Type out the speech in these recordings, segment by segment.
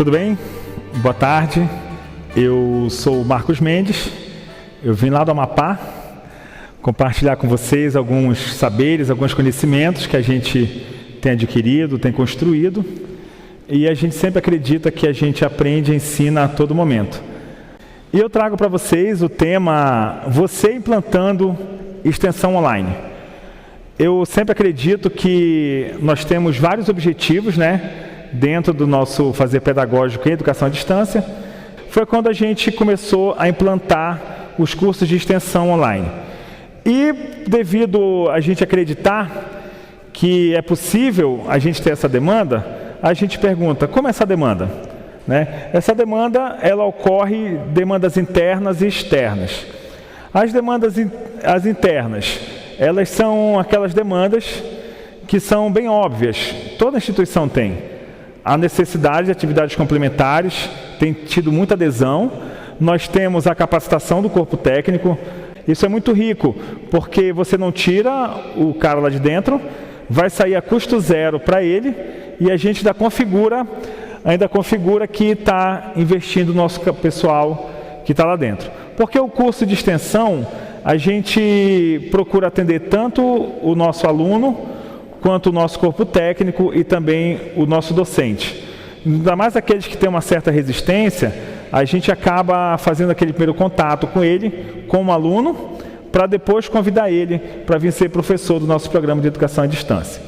Tudo bem? Boa tarde. Eu sou o Marcos Mendes. Eu vim lá do Amapá compartilhar com vocês alguns saberes, alguns conhecimentos que a gente tem adquirido, tem construído. E a gente sempre acredita que a gente aprende e ensina a todo momento. E eu trago para vocês o tema Você implantando extensão online. Eu sempre acredito que nós temos vários objetivos, dentro do nosso fazer pedagógico e educação à distância. Foi quando a gente começou a implantar os cursos de extensão online. E devido a gente acreditar que é possível a gente ter essa demanda, a gente pergunta, como é essa demanda? Essa demanda, ela ocorre demandas internas e externas. As demandas as internas, elas são aquelas demandas que são bem óbvias. Toda instituição tem. A necessidade de atividades complementares tem tido muita adesão. Nós temos a capacitação do corpo técnico. Isso é muito rico, porque você não tira o cara lá de dentro, vai sair a custo zero para ele e a gente ainda configura que está investindo no nosso pessoal que está lá dentro. Porque o curso de extensão, a gente procura atender tanto o nosso aluno, quanto o nosso corpo técnico e também o nosso docente. Ainda mais aqueles que têm uma certa resistência, a gente acaba fazendo aquele primeiro contato com ele, com o aluno, para depois convidar ele para vir ser professor do nosso programa de educação à distância.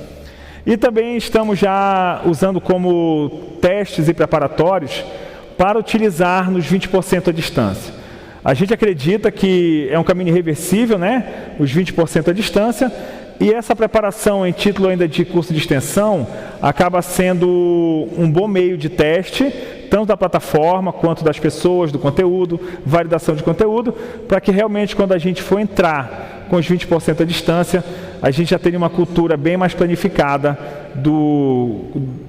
E também estamos já usando como testes e preparatórios para utilizar nos 20% à distância. A gente acredita que é um caminho irreversível, os 20% à distância, e essa preparação em título ainda de curso de extensão acaba sendo um bom meio de teste, tanto da plataforma quanto das pessoas, do conteúdo, validação de conteúdo, para que realmente quando a gente for entrar com os 20% à distância, a gente já tenha uma cultura bem mais planificada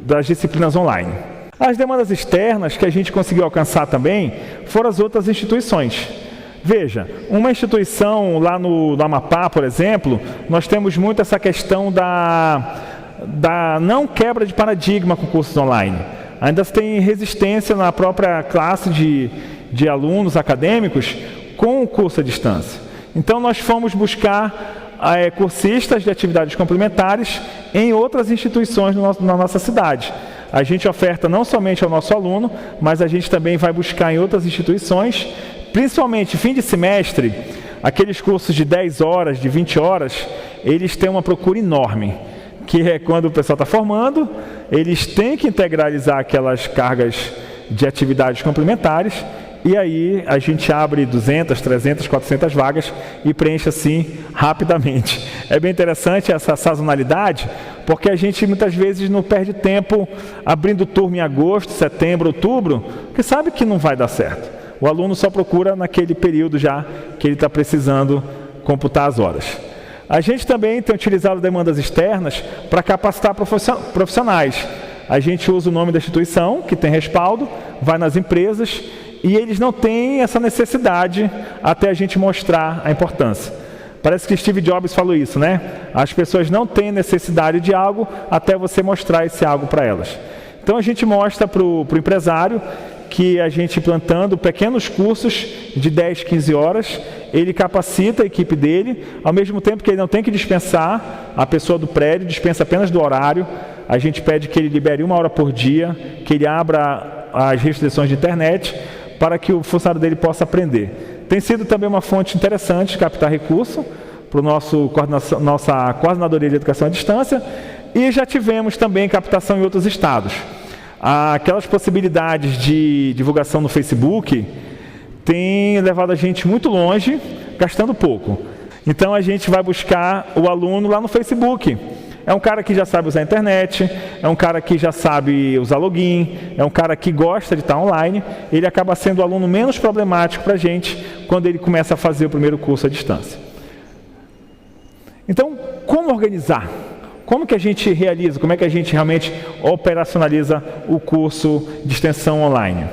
das disciplinas online. As demandas externas que a gente conseguiu alcançar também foram as outras instituições. Veja, uma instituição lá no Amapá, por exemplo, nós temos muito essa questão da não quebra de paradigma com cursos online. Ainda tem resistência na própria classe de alunos acadêmicos com o curso à distância. Então nós fomos buscar cursistas de atividades complementares em outras instituições na nossa cidade. A gente oferta não somente ao nosso aluno, mas a gente também vai buscar em outras instituições, principalmente fim de semestre, aqueles cursos de 10 horas, de 20 horas, eles têm uma procura enorme, que é quando o pessoal está formando, eles têm que integralizar aquelas cargas de atividades complementares, e aí a gente abre 200, 300, 400 vagas e preenche assim rapidamente. É bem interessante essa sazonalidade, porque a gente muitas vezes não perde tempo abrindo turma em agosto, setembro, outubro, porque sabe que não vai dar certo. O aluno só procura naquele período já que ele está precisando computar as horas. A gente também tem utilizado demandas externas para capacitar profissionais. A gente usa o nome da instituição, que tem respaldo, vai nas empresas e eles não têm essa necessidade até a gente mostrar a importância. Parece que Steve Jobs falou isso, As pessoas não têm necessidade de algo até você mostrar esse algo para elas. Então a gente mostra para o empresário que a gente implantando pequenos cursos de 10, 15 horas, ele capacita a equipe dele, ao mesmo tempo que ele não tem que dispensar a pessoa do prédio, dispensa apenas do horário. A gente pede que ele libere 1 hora por dia, que ele abra as restrições de internet, para que o funcionário dele possa aprender. Tem sido também uma fonte interessante de captar recurso para nossa coordenadoria de educação à distância, e já tivemos também captação em outros estados. Aquelas possibilidades de divulgação no Facebook têm levado a gente muito longe, gastando pouco. Então a gente vai buscar o aluno lá no Facebook. É um cara que já sabe usar a internet, é um cara que já sabe usar login, é um cara que gosta de estar online. Ele acaba sendo o aluno menos problemático para a gente quando ele começa a fazer o primeiro curso à distância. Então, como organizar? Como que a gente realiza, como é que a gente realmente operacionaliza o curso de extensão online?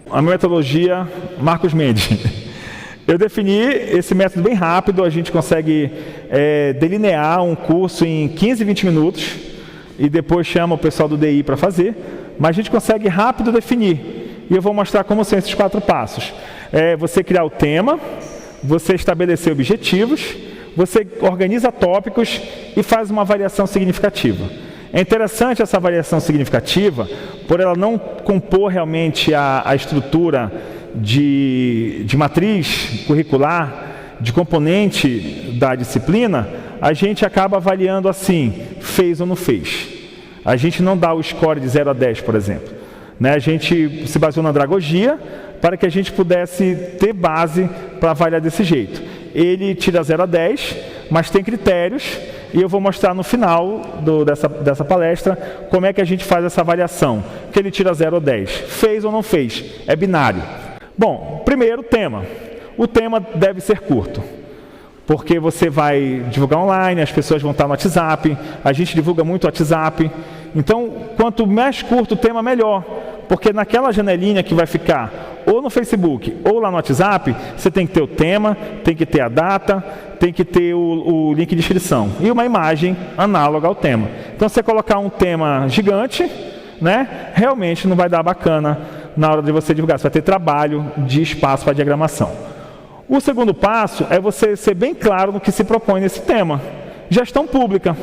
A metodologia Marcos Mendes. Eu defini esse método bem rápido, a gente consegue delinear um curso em 15, 20 minutos e depois chama o pessoal do DI para fazer, mas a gente consegue rápido definir. E eu vou mostrar como são esses 4 passos. Você criar o tema, você estabelecer objetivos, você organiza tópicos e faz uma avaliação significativa. É interessante essa avaliação significativa, por ela não compor realmente a estrutura de matriz curricular, de componente da disciplina, a gente acaba avaliando assim, fez ou não fez. A gente não dá o score de 0 a 10, por exemplo. A gente se baseou na andragogia para que a gente pudesse ter base para avaliar desse jeito. Ele tira 0 a 10, mas tem critérios, e eu vou mostrar no final dessa palestra como é que a gente faz essa avaliação, que ele tira 0 a 10. Fez ou não fez? É binário. Bom, primeiro, tema. O tema deve ser curto, porque você vai divulgar online, as pessoas vão estar no WhatsApp, a gente divulga muito o WhatsApp. Então, quanto mais curto o tema, melhor, porque naquela janelinha que vai ficar ou no Facebook ou lá no WhatsApp, você tem que ter o tema, tem que ter a data, tem que ter o link de inscrição e uma imagem análoga ao tema. Então, se você colocar um tema gigante, realmente não vai dar bacana na hora de você divulgar, você vai ter trabalho de espaço para diagramação. O segundo passo é você ser bem claro no que se propõe nesse tema. Gestão pública.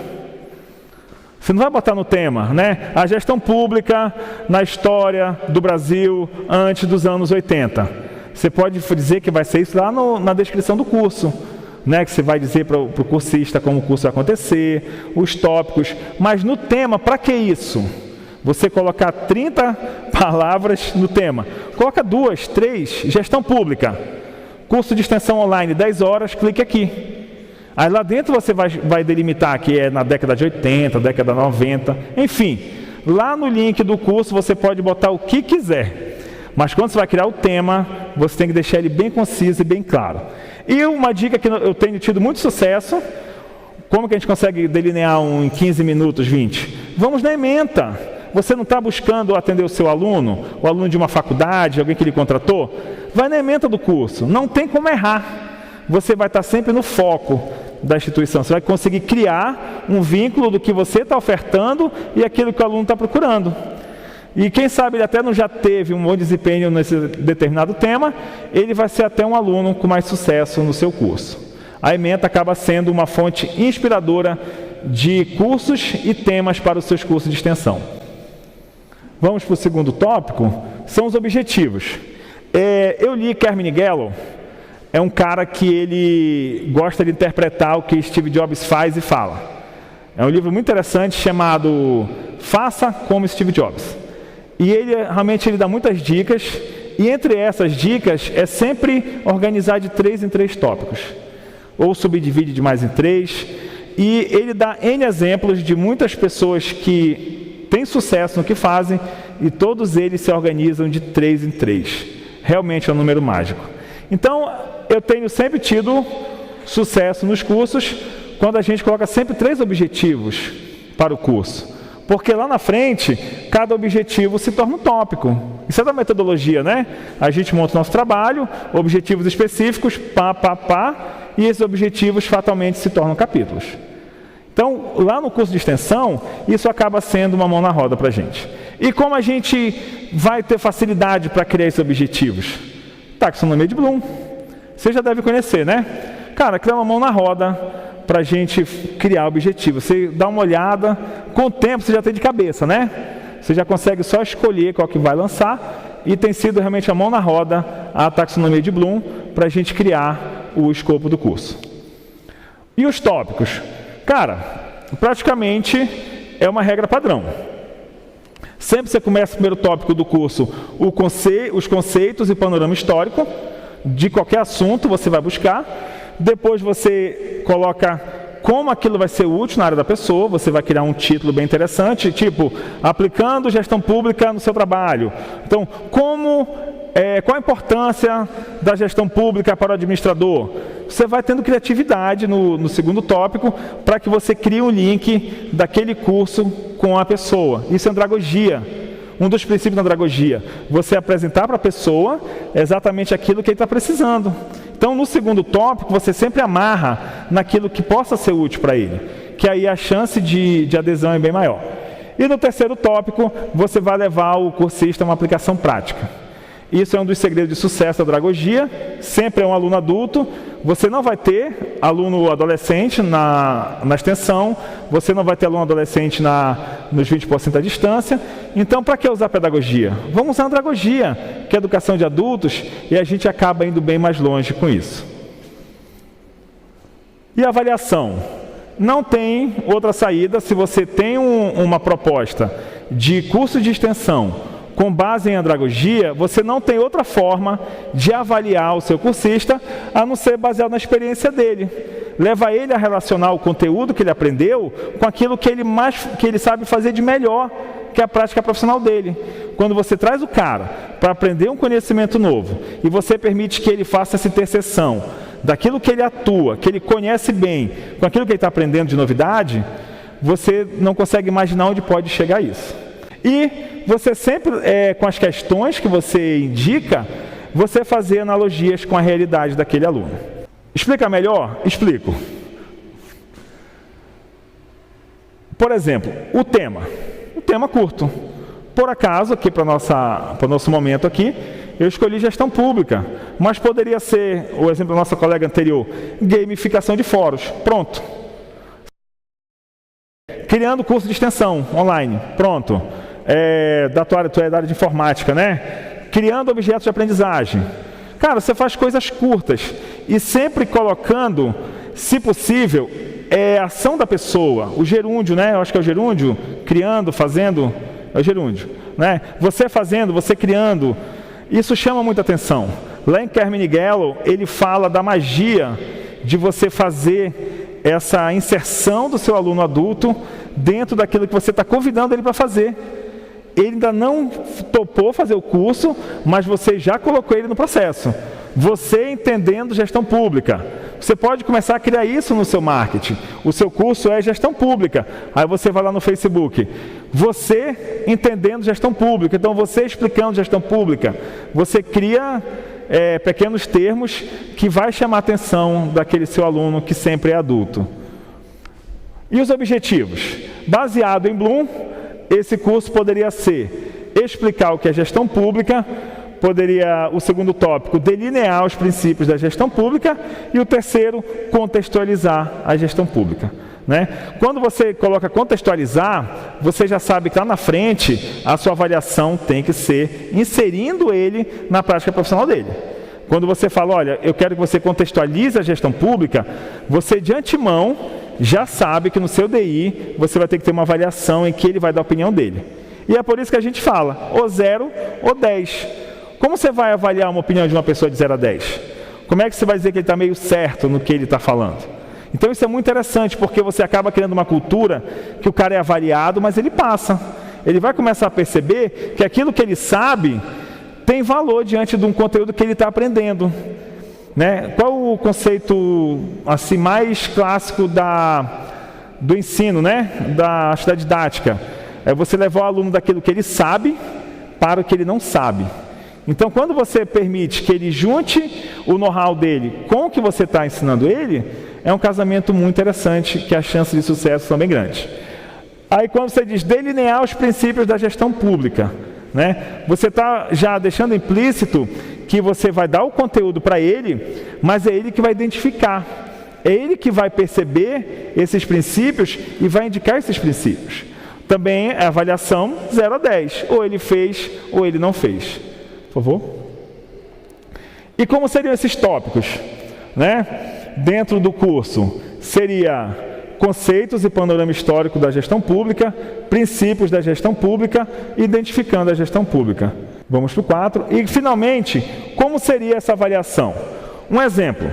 Você não vai botar no tema, a gestão pública na história do Brasil antes dos anos 80. Você pode dizer que vai ser isso lá na descrição do curso, que você vai dizer para o cursista como o curso vai acontecer, os tópicos. Mas no tema, para que isso? Você colocar 30 palavras no tema. Coloca 2, 3, gestão pública. Curso de extensão online, 10 horas, clique aqui. Aí lá dentro você vai delimitar que é na década de 80, década de 90, enfim. Lá no link do curso você pode botar o que quiser. Mas quando você vai criar o tema, você tem que deixar ele bem conciso e bem claro. E uma dica que eu tenho tido muito sucesso, como que a gente consegue delinear em 15 minutos, 20? Vamos na ementa. Você não está buscando atender o seu aluno, o aluno de uma faculdade, alguém que ele contratou? Vai na ementa do curso, não tem como errar. Você vai estar sempre no foco da instituição, você vai conseguir criar um vínculo do que você está ofertando e aquilo que o aluno está procurando. E quem sabe ele até não já teve um bom desempenho nesse determinado tema, ele vai ser até um aluno com mais sucesso no seu curso. A ementa acaba sendo uma fonte inspiradora de cursos e temas para os seus cursos de extensão. Vamos para o segundo tópico, são os objetivos. Eu li Carnegie Mellon, é um cara que ele gosta de interpretar o que Steve Jobs faz e fala. É um livro muito interessante chamado Faça como Steve Jobs. E ele realmente dá muitas dicas, e entre essas dicas é sempre organizar de 3 em 3 tópicos, ou subdivide de mais em 3, e ele dá N exemplos de muitas pessoas que têm sucesso no que fazem, e todos eles se organizam de 3 em 3. Realmente é um número mágico. Então, eu tenho sempre tido sucesso nos cursos, quando a gente coloca sempre 3 objetivos para o curso. Porque lá na frente, cada objetivo se torna um tópico. Isso é da metodologia, A gente monta o nosso trabalho, objetivos específicos, e esses objetivos fatalmente se tornam capítulos. Então, lá no curso de extensão, isso acaba sendo uma mão na roda para a gente. E como a gente vai ter facilidade para criar esses objetivos? Taxonomia de Bloom. Você já deve conhecer, Cara, cria uma mão na roda para a gente criar objetivo. Você dá uma olhada, com o tempo você já tem de cabeça, Você já consegue só escolher qual que vai lançar, e tem sido realmente a mão na roda a taxonomia de Bloom para a gente criar o escopo do curso. E os tópicos? Cara, praticamente é uma regra padrão. Sempre você começa o primeiro tópico do curso, os conceitos e panorama histórico de qualquer assunto você vai buscar. Depois você coloca como aquilo vai ser útil na área da pessoa, você vai criar um título bem interessante, tipo, aplicando gestão pública no seu trabalho. Então, qual a importância da gestão pública para o administrador? Você vai tendo criatividade no segundo tópico para que você crie um link daquele curso com a pessoa. Isso é andragogia. Um dos princípios da andragogia. Você apresentar para a pessoa exatamente aquilo que ele está precisando. Então, no segundo tópico, você sempre amarra naquilo que possa ser útil para ele. Que aí a chance de adesão é bem maior. E no terceiro tópico, você vai levar o cursista a uma aplicação prática. Isso é um dos segredos de sucesso da Dragogia, sempre é um aluno adulto. Você não vai ter aluno adolescente na extensão, você não vai ter aluno adolescente nos 20% da distância. Então, para que usar pedagogia? Vamos usar a Dragogia, que é educação de adultos, e a gente acaba indo bem mais longe com isso. E a avaliação? Não tem outra saída. Se você tem uma proposta de curso de extensão com base em andragogia, você não tem outra forma de avaliar o seu cursista, a não ser baseado na experiência dele. Leva ele a relacionar o conteúdo que ele aprendeu com aquilo que ele sabe fazer de melhor, que é a prática profissional dele. Quando você traz o cara para aprender um conhecimento novo e você permite que ele faça essa interseção daquilo que ele atua, que ele conhece bem, com aquilo que ele está aprendendo de novidade, você não consegue imaginar onde pode chegar isso. E você sempre, com as questões que você indica, você fazer analogias com a realidade daquele aluno. Explica melhor? Explico. Por exemplo, o tema curto. Por acaso, aqui para o nosso momento aqui, eu escolhi gestão pública, mas poderia ser, o exemplo da nossa colega anterior, gamificação de fóruns. Pronto. Criando curso de extensão online. Pronto. Tu é da área de informática, né? Criando objetos de aprendizagem. Cara, você faz coisas curtas e sempre colocando, se possível, a ação da pessoa, o gerúndio, né? Eu acho que é o gerúndio, criando, fazendo, é o gerúndio, né? Você fazendo, você criando, isso chama muita atenção. Lá em Carmine Gallo, ele fala da magia de você fazer essa inserção do seu aluno adulto dentro daquilo que você está convidando ele para fazer. Ele ainda não topou fazer o curso, mas você já colocou ele no processo. Você entendendo gestão pública. Você pode começar a criar isso no seu marketing. O seu curso é gestão pública. Aí você vai lá no Facebook. Você entendendo gestão pública. Então você explicando gestão pública. Você cria pequenos termos que vai chamar a atenção daquele seu aluno que sempre é adulto. E os objetivos? Baseado em Bloom, esse curso poderia ser explicar o que é gestão pública, o segundo tópico, delinear os princípios da gestão pública, e o terceiro, contextualizar a gestão pública. Né? Quando você coloca contextualizar, você já sabe que lá na frente a sua avaliação tem que ser inserindo ele na prática profissional dele. Quando você fala, olha, eu quero que você contextualize a gestão pública, você de antemão já sabe que no seu DI você vai ter que ter uma avaliação em que ele vai dar a opinião dele. E é por isso que a gente fala, ou 0 ou 10. Como você vai avaliar uma opinião de uma pessoa de 0 a 10? Como é que você vai dizer que ele está meio certo no que ele está falando? Então isso é muito interessante, porque você acaba criando uma cultura que o cara é avaliado, mas ele passa. Ele vai começar a perceber que aquilo que ele sabe tem valor diante de um conteúdo que ele está aprendendo. Né? Qual o conceito assim, mais clássico do ensino, né? Da didática? É você levar o aluno daquilo que ele sabe para o que ele não sabe. Então, quando você permite que ele junte o know-how dele com o que você está ensinando ele, é um casamento muito interessante, que as chances de sucesso são bem grandes. Aí, quando você diz delinear os princípios da gestão pública, né? Você está já deixando implícito que você vai dar o conteúdo para ele, mas é ele que vai identificar. É ele que vai perceber esses princípios e vai indicar esses princípios. Também é avaliação 0 a 10. Ou ele fez, ou ele não fez. Por favor. E como seriam esses tópicos? Né? Dentro do curso, seria conceitos e panorama histórico da gestão pública, princípios da gestão pública, identificando a gestão pública. Vamos para o 4. E, finalmente, como seria essa avaliação? Um exemplo.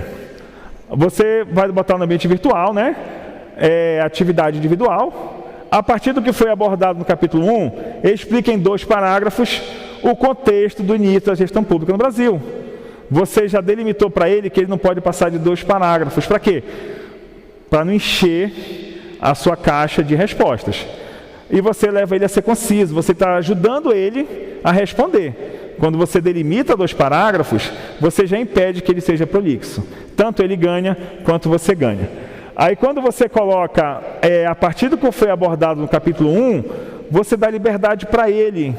Você vai botar no ambiente virtual, né? Atividade individual. A partir do que foi abordado no capítulo 1, explica em 2 parágrafos o contexto do início da gestão pública no Brasil. Você já delimitou para ele que ele não pode passar de 2 parágrafos. Para quê? Para não encher a sua caixa de respostas. E você leva ele a ser conciso, você está ajudando ele a responder. Quando você delimita 2 parágrafos, você já impede que ele seja prolixo. Tanto ele ganha, quanto você ganha. Aí quando você coloca, a partir do que foi abordado no capítulo 1, você dá liberdade para ele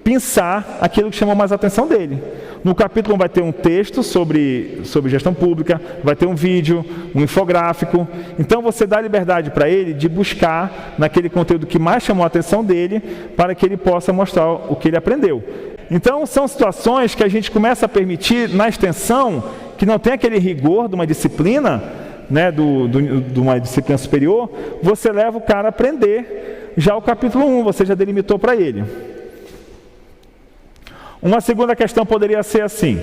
pensar aquilo que chamou mais a atenção dele. No capítulo 1 vai ter um texto sobre gestão pública, vai ter um vídeo, um infográfico. Então você dá liberdade para ele de buscar naquele conteúdo que mais chamou a atenção dele, para que ele possa mostrar o que ele aprendeu. Então são situações que a gente começa a permitir na extensão, que não tem aquele rigor de uma disciplina, né, de uma disciplina superior, você leva o cara a aprender já o capítulo 1, você já delimitou para ele. Uma segunda questão poderia ser assim: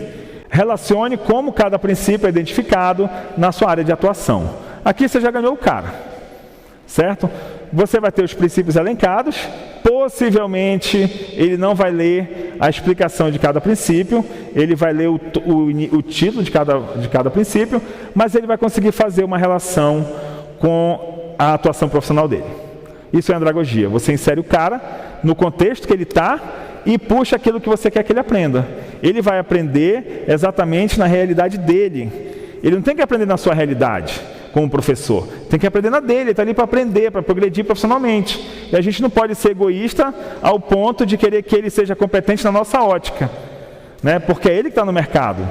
relacione como cada princípio é identificado na sua área de atuação. Aqui você já ganhou o cara, certo? Você vai ter os princípios elencados, possivelmente ele não vai ler a explicação de cada princípio, ele vai ler o título de cada princípio, mas ele vai conseguir fazer uma relação com a atuação profissional dele. Isso é andragogia, você insere o cara no contexto que ele está e puxa aquilo que você quer que ele aprenda. Ele vai aprender exatamente na realidade dele. Ele não tem que aprender na sua realidade, como professor. Tem que aprender na dele, ele está ali para aprender, para progredir profissionalmente. E a gente não pode ser egoísta ao ponto de querer que ele seja competente na nossa ótica, né? Porque é ele que está no mercado,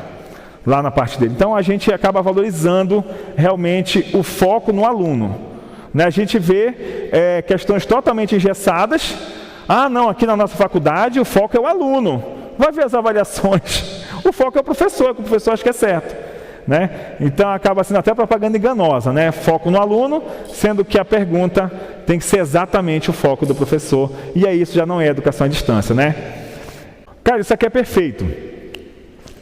lá na parte dele. Então a gente acaba valorizando realmente o foco no aluno, né? A gente vê questões totalmente engessadas. Ah, não, aqui na nossa faculdade o foco é o aluno. Vai ver as avaliações. O foco é o professor, que o professor acha que é certo, né? Então acaba sendo até propaganda enganosa, né? Foco no aluno, sendo que a pergunta tem que ser exatamente o foco do professor. E aí isso já não é educação à distância, né? Cara, isso aqui é perfeito.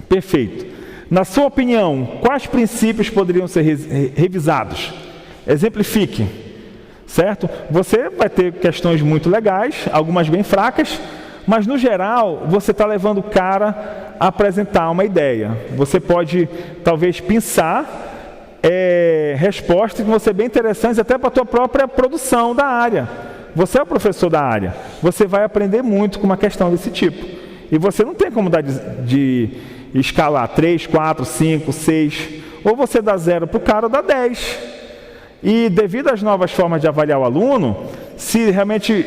Perfeito. Na sua opinião, quais princípios poderiam ser revisados? Exemplifique. Certo? Você vai ter questões muito legais, algumas bem fracas, mas no geral você está levando o cara a apresentar uma ideia. Você pode talvez pensar respostas que vão ser bem interessantes até para a tua própria produção da área. Você é o professor da área, você vai aprender muito com uma questão desse tipo. E você não tem como dar de escalar 3, 4, 5, 6, ou você dá 0 para o cara ou dá 10. E devido às novas formas de avaliar o aluno, se realmente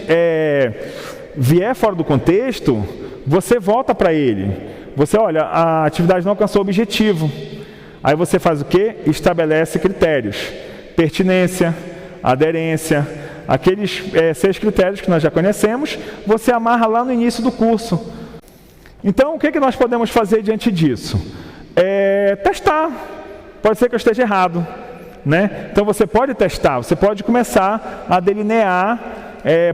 vier fora do contexto, você volta para ele. Você, olha, a atividade não alcançou o objetivo. Aí você faz o quê? Estabelece critérios. Pertinência, aderência, aqueles 6 critérios que nós já conhecemos, você amarra lá no início do curso. Então, o que nós podemos fazer diante disso? Testar. Pode ser que eu esteja errado, né? Então você pode testar, você pode começar a delinear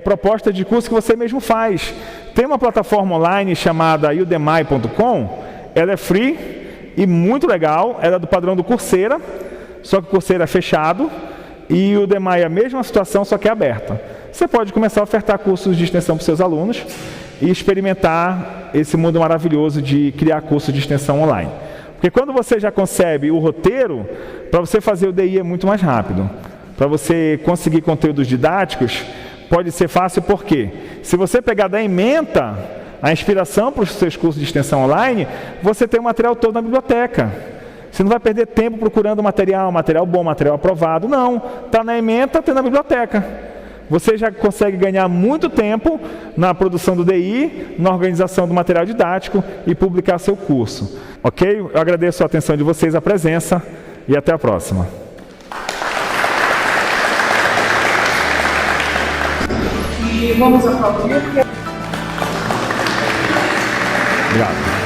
proposta de curso que você mesmo faz. Tem uma plataforma online chamada udemy.com, ela é free e muito legal, ela é do padrão do Coursera, só que o Coursera é fechado e o Udemy é a mesma situação, só que é aberta. Você pode começar a ofertar cursos de extensão para os seus alunos e experimentar esse mundo maravilhoso de criar cursos de extensão online. Porque quando você já concebe o roteiro, para você fazer o DI é muito mais rápido. Para você conseguir conteúdos didáticos, pode ser fácil porque se você pegar da ementa a inspiração para os seus cursos de extensão online, você tem o material todo na biblioteca. Você não vai perder tempo procurando material bom, material aprovado. Não, está na ementa, tem na biblioteca. Você já consegue ganhar muito tempo na produção do DI, na organização do material didático e publicar seu curso. Ok? Eu agradeço a atenção de vocês, a presença e até a próxima. E vamos aplaudir. Obrigado.